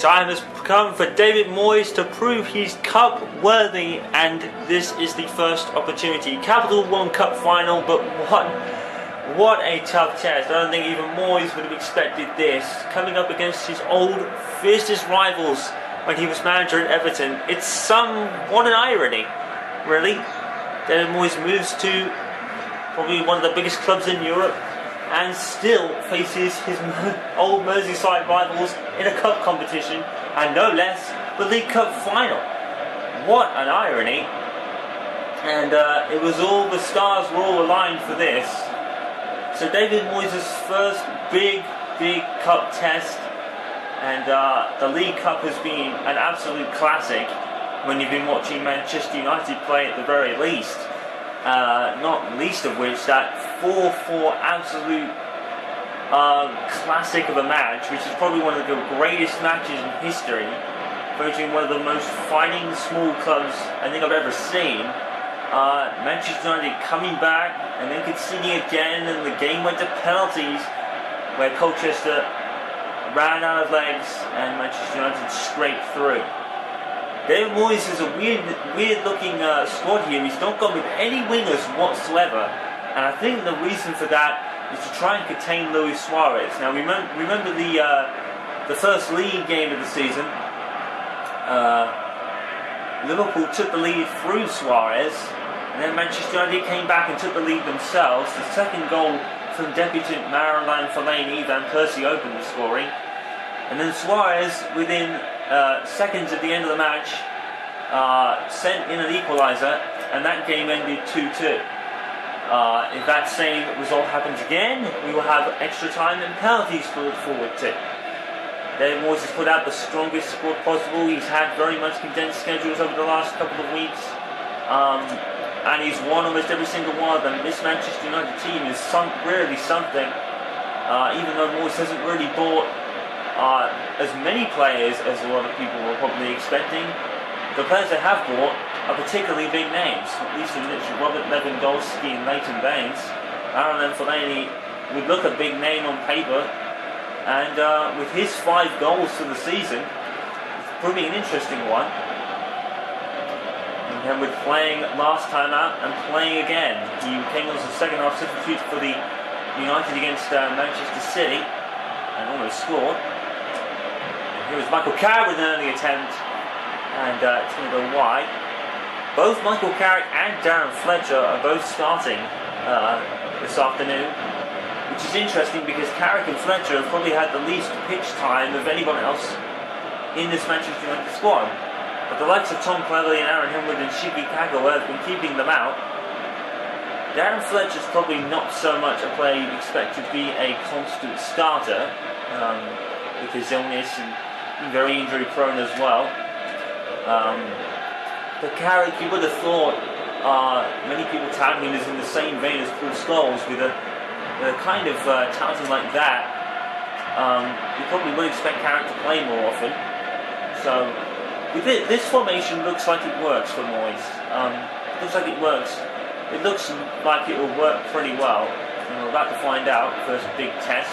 time has come for David Moyes to prove he's cup worthy, and this is the first opportunity. Capital One Cup final, but what a tough test. I don't think even Moyes would have expected this. Coming up against his old, fiercest rivals when he was manager at Everton. It's what an irony, really. David Moyes moves to probably one of the biggest clubs in Europe and still faces his old Merseyside rivals in a cup competition, and no less, the League Cup final. What an irony. And the stars were all aligned for this. So David Moyes' first big cup test, and the League Cup has been an absolute classic when you've been watching Manchester United play at the very least. Not least of which that 4-4 absolute classic of a match, which is probably one of the greatest matches in history, featuring one of the most fighting small clubs I think I've ever seen. Manchester United coming back and then conceding again, and the game went to penalties where Colchester ran out of legs and Manchester United scraped through. David Moyes is a weird looking squad here. He's not gone with any wingers whatsoever, and I think the reason for that is to try and contain Luis Suarez. Now remember the first league game of the season. Liverpool took the lead through Suarez, and then Manchester United came back and took the lead themselves. The second goal from debutant Marouane Fellaini, Van Persie opened the scoring, and then Suarez, within seconds at the end of the match, sent in an equaliser, and that game ended 2-2. If that same result happens again, we will have extra time and penalties to look forward to. David Moyes has put out the strongest squad possible. He's had very much condensed schedules over the last couple of weeks, and he's won almost every single one of them. This Manchester United team is really something, even though Moyes hasn't really bought as many players as a lot of people were probably expecting. The players they have bought are particularly big names, at least in literally Robert Lewandowski and Leighton Baines. Marouane Fellaini would look a big name on paper, and with his 5 goals for the season, it's proving an interesting one. And then with playing last time out and playing again, he came as a second half substitute for the United against Manchester City and almost scored. Here was Michael Carrick with an early attempt, and it's going to go wide. Both Michael Carrick and Darren Fletcher are both starting this afternoon, which is interesting because Carrick and Fletcher have probably had the least pitch time of anyone else in this Manchester United squad. But the likes of Tom Cleverley and Aaron Hillwood and Shiki Kagawa have been keeping them out. Darren Fletcher's probably not so much a player you'd expect to be a constant starter, with his illness and very injury prone as well. But Carrick, you would have thought, many people tagging him as in the same vein as Paul Scholes, with a kind of talent like that. You probably would expect Carrick to play more often. So with this formation looks like it works for Moyes. Looks like it works. It looks like it will work pretty well. And we're about to find out. First big test.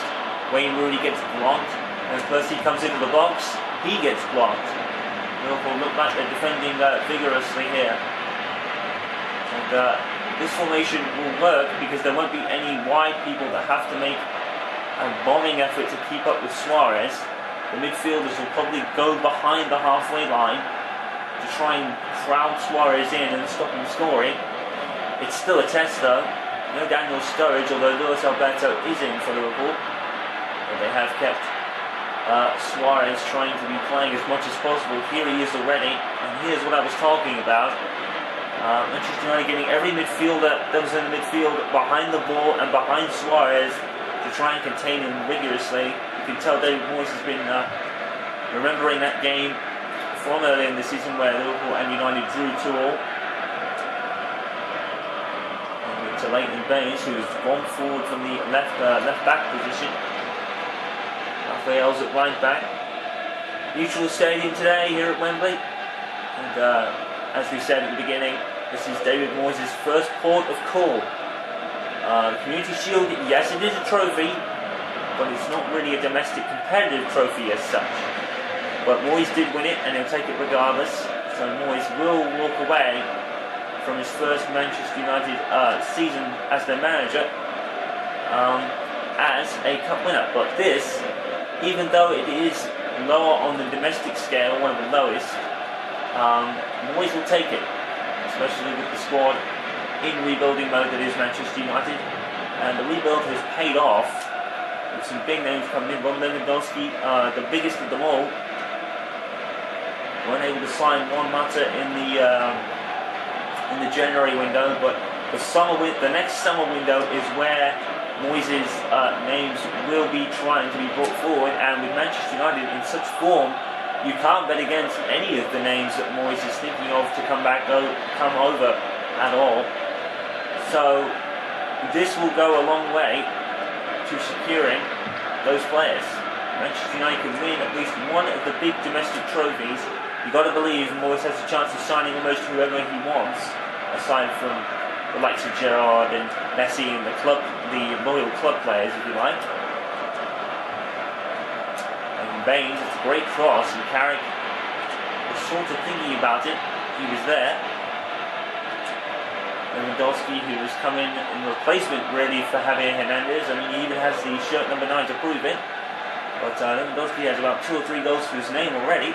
Wayne Rooney gets blocked. When Percy comes into the box, he gets blocked. Liverpool look like they're defending vigorously here. And this formation will work because there won't be any wide people that have to make a bombing effort to keep up with Suarez. The midfielders will probably go behind the halfway line to try and crowd Suarez in and stop him scoring. It's still a test though. No Daniel Sturridge, although Luis Alberto is in for Liverpool. But they have kept Suarez trying to be playing as much as possible. Here he is already, and here's what I was talking about. Manchester United getting every midfielder that was in the midfield behind the ball and behind Suarez to try and contain him rigorously. You can tell David Moyes has been remembering that game from earlier in the season where Liverpool and United drew 2-2. And to Leighton Baines, who has gone forward from the left back position. Raphael's at right back. Neutral stadium today here at Wembley, and as we said at the beginning, this is David Moyes' first port of call. The Community Shield, yes, it is a trophy, but it's not really a domestic competitive trophy as such. But Moyes did win it, and he'll take it regardless. So Moyes will walk away from his first Manchester United season as their manager as a cup winner. But this, even though it is lower on the domestic scale, one of the lowest, Moyes will take it, especially with the squad in rebuilding mode that is Manchester United. And the rebuild has paid off with some big names coming in. Ron Lewandowski, the biggest of them all, weren't able to sign Juan Mata in the January window, but the next summer window is where Moyes' names will be trying to be brought forward. And with Manchester United in such form, you can't bet against any of the names that Moyes is thinking of to come over at all. So this will go a long way to securing those players. Manchester United can win at least one of the big domestic trophies. You've got to believe Moyes has a chance of signing almost whoever he wants, aside from the likes of Gerrard and Messi and the loyal club players, if you like. And Baines, it's a great cross, and Carrick was sort of thinking about it. He was there. Lewandowski, who has come in replacement really for Javier Hernandez. I mean, he even has the shirt number 9 to prove it. But Lewandowski has about 2 or 3 goals to his name already.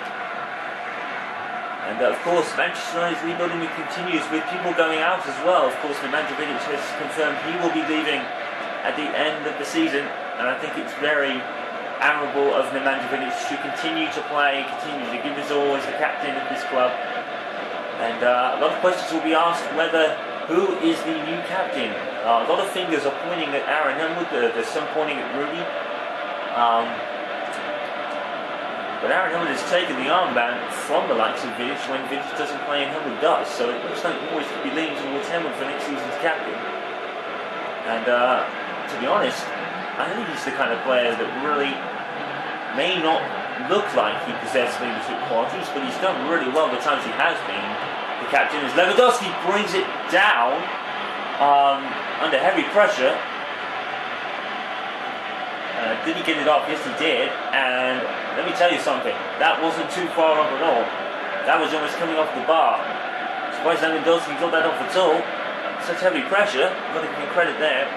And of course, Manchester United's rebuilding continues with people going out as well. Of course, Nemanja Vidic has confirmed he will be leaving at the end of the season. And I think it's very admirable of Nemanja Vidic to continue to play, continue to give his all as the captain of this club. And a lot of questions will be asked who is the new captain. A lot of fingers are pointing at Aaron Henwood. There's some pointing at Rudy. But Aaron Henwood has taken the armband from the likes of Vidic when Vidic doesn't play and Henwood does. So it looks like Moyes could be leaning towards Henwood for next season's captain. And to be honest, I think he's the kind of player that really may not look like he possesses leadership qualities, but he's done really well the times he has been the captain. As Lewandowski brings it down under heavy pressure. Did he get it off? Yes, he did. And let me tell you something, that wasn't too far off at all. That was almost coming off the bar. Surprised Lewandowski got that off at all. Such heavy pressure. Got to give him credit there.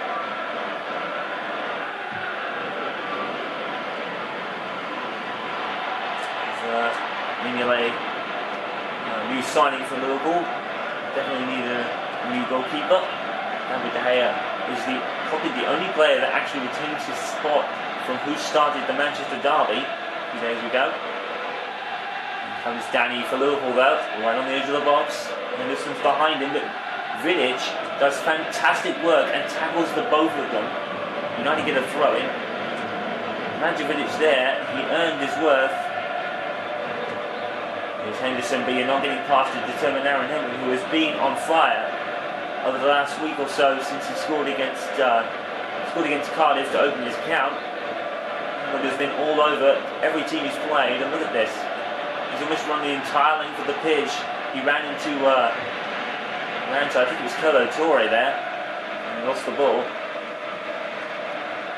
Mignolet, new signing for Liverpool. Definitely need a new goalkeeper. David De Gea is probably the only player that actually retains his spot from who started the Manchester derby a few days ago. Here comes Danny for Liverpool though, right on the edge of the box. Henderson's behind him, but Vidic does fantastic work and tackles the both of them. United get a throw in. Nemanja Vidic there, he earned his worth. Here's Henderson, but you're not getting past the determined Aaron Henry, who has been on fire over the last week or so since he scored against Cardiff to open his account. But has been all over every team he's played, and look at this. He's almost run the entire length of the pitch. He ran into I think it was Colo Torre there, and he lost the ball.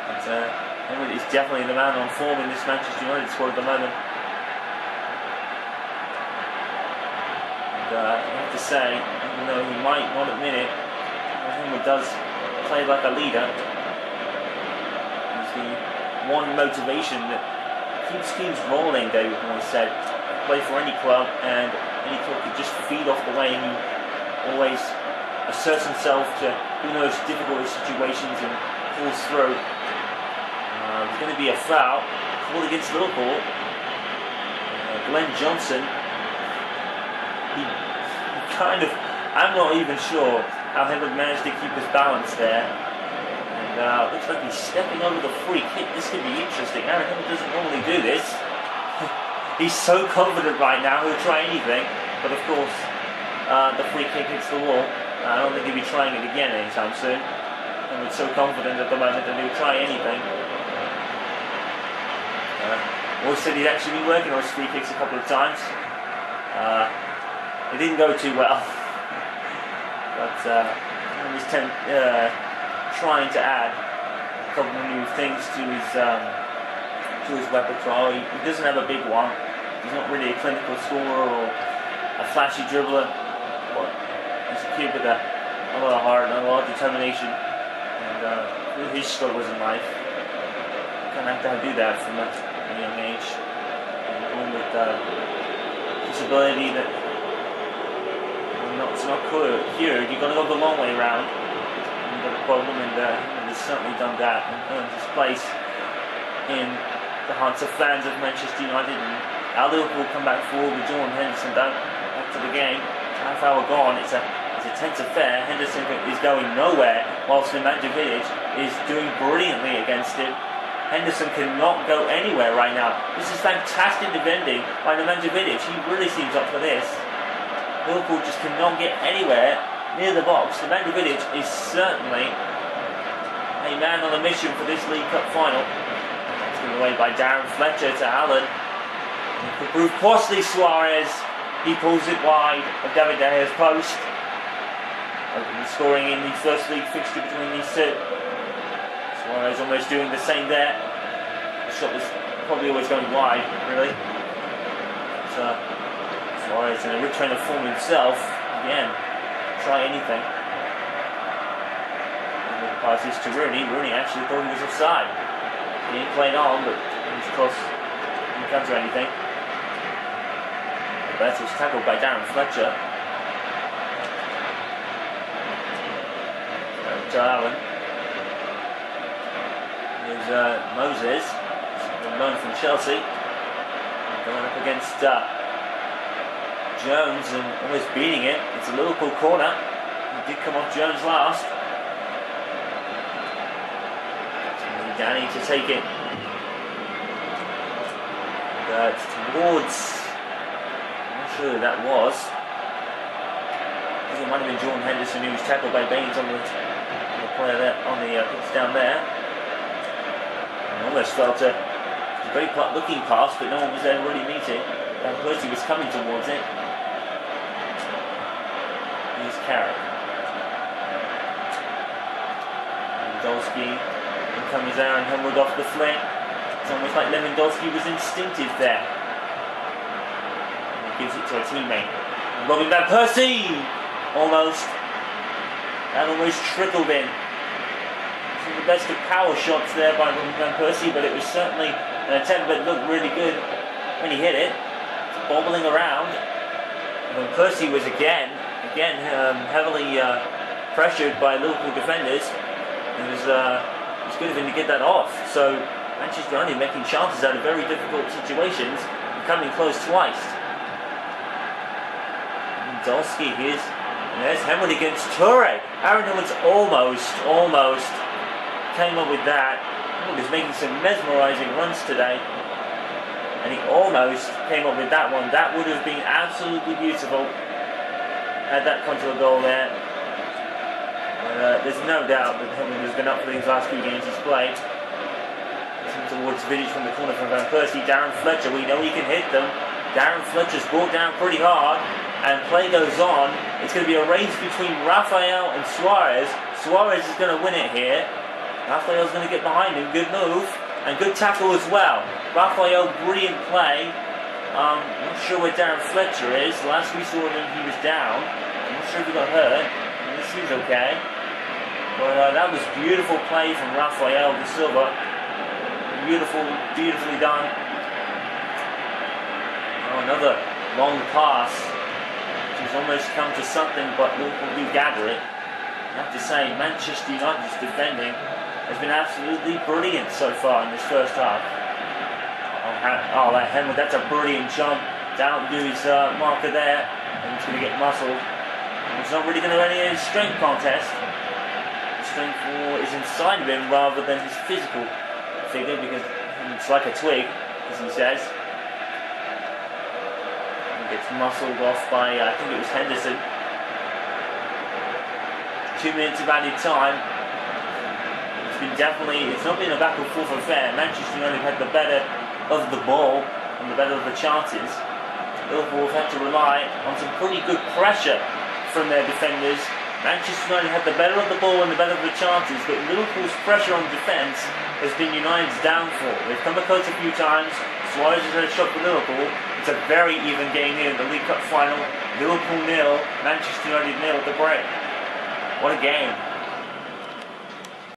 But Henry is definitely the man on form in this Manchester United squad at the moment. I have to say, even though he might not admit it, Henwood does play like a leader. He's the one motivation that keeps teams rolling, David Moyes said. Play for any club, and any club could just feed off the way he always asserts himself to who knows difficult situations and pulls through. There's going to be a foul called against Liverpool. Glenn Johnson. I'm not even sure how Henwood managed to keep his balance there. And looks like he's stepping over the free kick. This could be interesting. Aaron Henwood doesn't normally do this. He's so confident right now, he'll try anything. But of course, the free kick hits the wall. I don't think he'll be trying it again anytime soon. Henwood's so confident at the moment that he'll try anything. Moyes said he'd actually been working on his free kicks a couple of times. It didn't go too well, but he was trying to add a couple of new things to his repertoire. He doesn't have a big one, He's not really a clinical scorer or a flashy dribbler, but he's a kid with a lot of heart and a lot of determination, and through his struggles in life, you kind of have to do that from a young age. And born with disability that it's not cured. You've got to go the long way around. You've got a problem, and he's certainly done that and earned his place in the hearts of fans of Manchester United. And our Liverpool come back forward with Jordan Henderson back to the game. Half hour gone. It's a tense affair. Henderson is going nowhere, whilst Nemanja Vidic is doing brilliantly against him. Henderson cannot go anywhere right now. This is fantastic defending by Nemanja Vidic. He really seems up for this. Liverpool just cannot get anywhere near the box. Nemanja Vidic is certainly a man on a mission for this League Cup final. It's given away by Darren Fletcher to Allen. It could prove costly. Suarez, he pulls it wide of David De Gea's post. Open scoring in the first league fixture between these two. Suarez almost doing the same there. The shot was probably always going wide, really. So Suarez in a return of form himself. Again, try anything. And the pass is to Rooney. Rooney actually thought he was offside. He ain't played on, but he was close. Didn't come to anything. But it's tackled by Darren Fletcher. To Allen. Here's Moses, loan from Chelsea, going up against Jones and almost beating it. It's a Liverpool corner. He did come off Jones last. Danny to take it. That's towards. I'm not sure who that was. I think it might have been Jordan Henderson, who was tackled by Baines on the player there on the pitch down there. And almost felt a very looking pass, but no one was there really meeting. Van Persie was coming towards it. Here's Carrick. Lewandowski, in comes Aaron Hemwood off the flank. It's almost like Lewandowski was instinctive there. And he gives it to a teammate. And Robin Van Persie! Almost. That almost trickled in. Some of the best of power shots there by Robin Van Persie, but it was certainly an attempt that looked really good when he hit it. It's bobbling around. Van Persie was again heavily pressured by Liverpool defenders. It was good of him to get that off. So Manchester United making chances out of very difficult situations and coming close twice. Dolski here's. And there's Hemwood against Toure. Aaron Hemwood's almost came up with that. Hemwood is making some mesmerising runs today. And he almost came up with that one. That would have been absolutely beautiful. Had that come to a goal there. There's no doubt that Hemwood has been up for these last few games he's played. Towards Vidic from the corner from Van Persie. Darren Fletcher, we know he can hit them. Darren Fletcher's brought down pretty hard. And play goes on. It's going to be a race between Raphael and Suarez. Suarez is going to win it here. Raphael's going to get behind him. Good move. And good tackle as well. Raphael, brilliant play. I'm not sure where Darren Fletcher is. The last we saw him, he was down. I'm not sure if he got hurt. He seems okay. But that was beautiful play from Raphael de Silva. Beautifully done. Oh, another long pass. He's almost come to something, but Liverpool do gather it. I have to say, Manchester United's defending has been absolutely brilliant so far in this first half. Oh, that Hemwood, that's a brilliant jump down to his marker there, and he's going to get muscled. It's not really going to be any strength contest. The strength is inside of him rather than his physical figure, because it's like a twig, as he says. Gets muscled off by, I think it was Henderson. 2 minutes of added time. It's not been a back and forth affair. Manchester United had the better of the ball and the better of the chances. Liverpool have had to rely on some pretty good pressure from their defenders. Manchester United had the better of the ball and the better of the chances, but Liverpool's pressure on defence has been United's downfall. They've come close a few times. Suarez has had a shot for Liverpool. It's a very even game here in the League Cup final. Liverpool 0, Manchester United 0 at the break. What a game.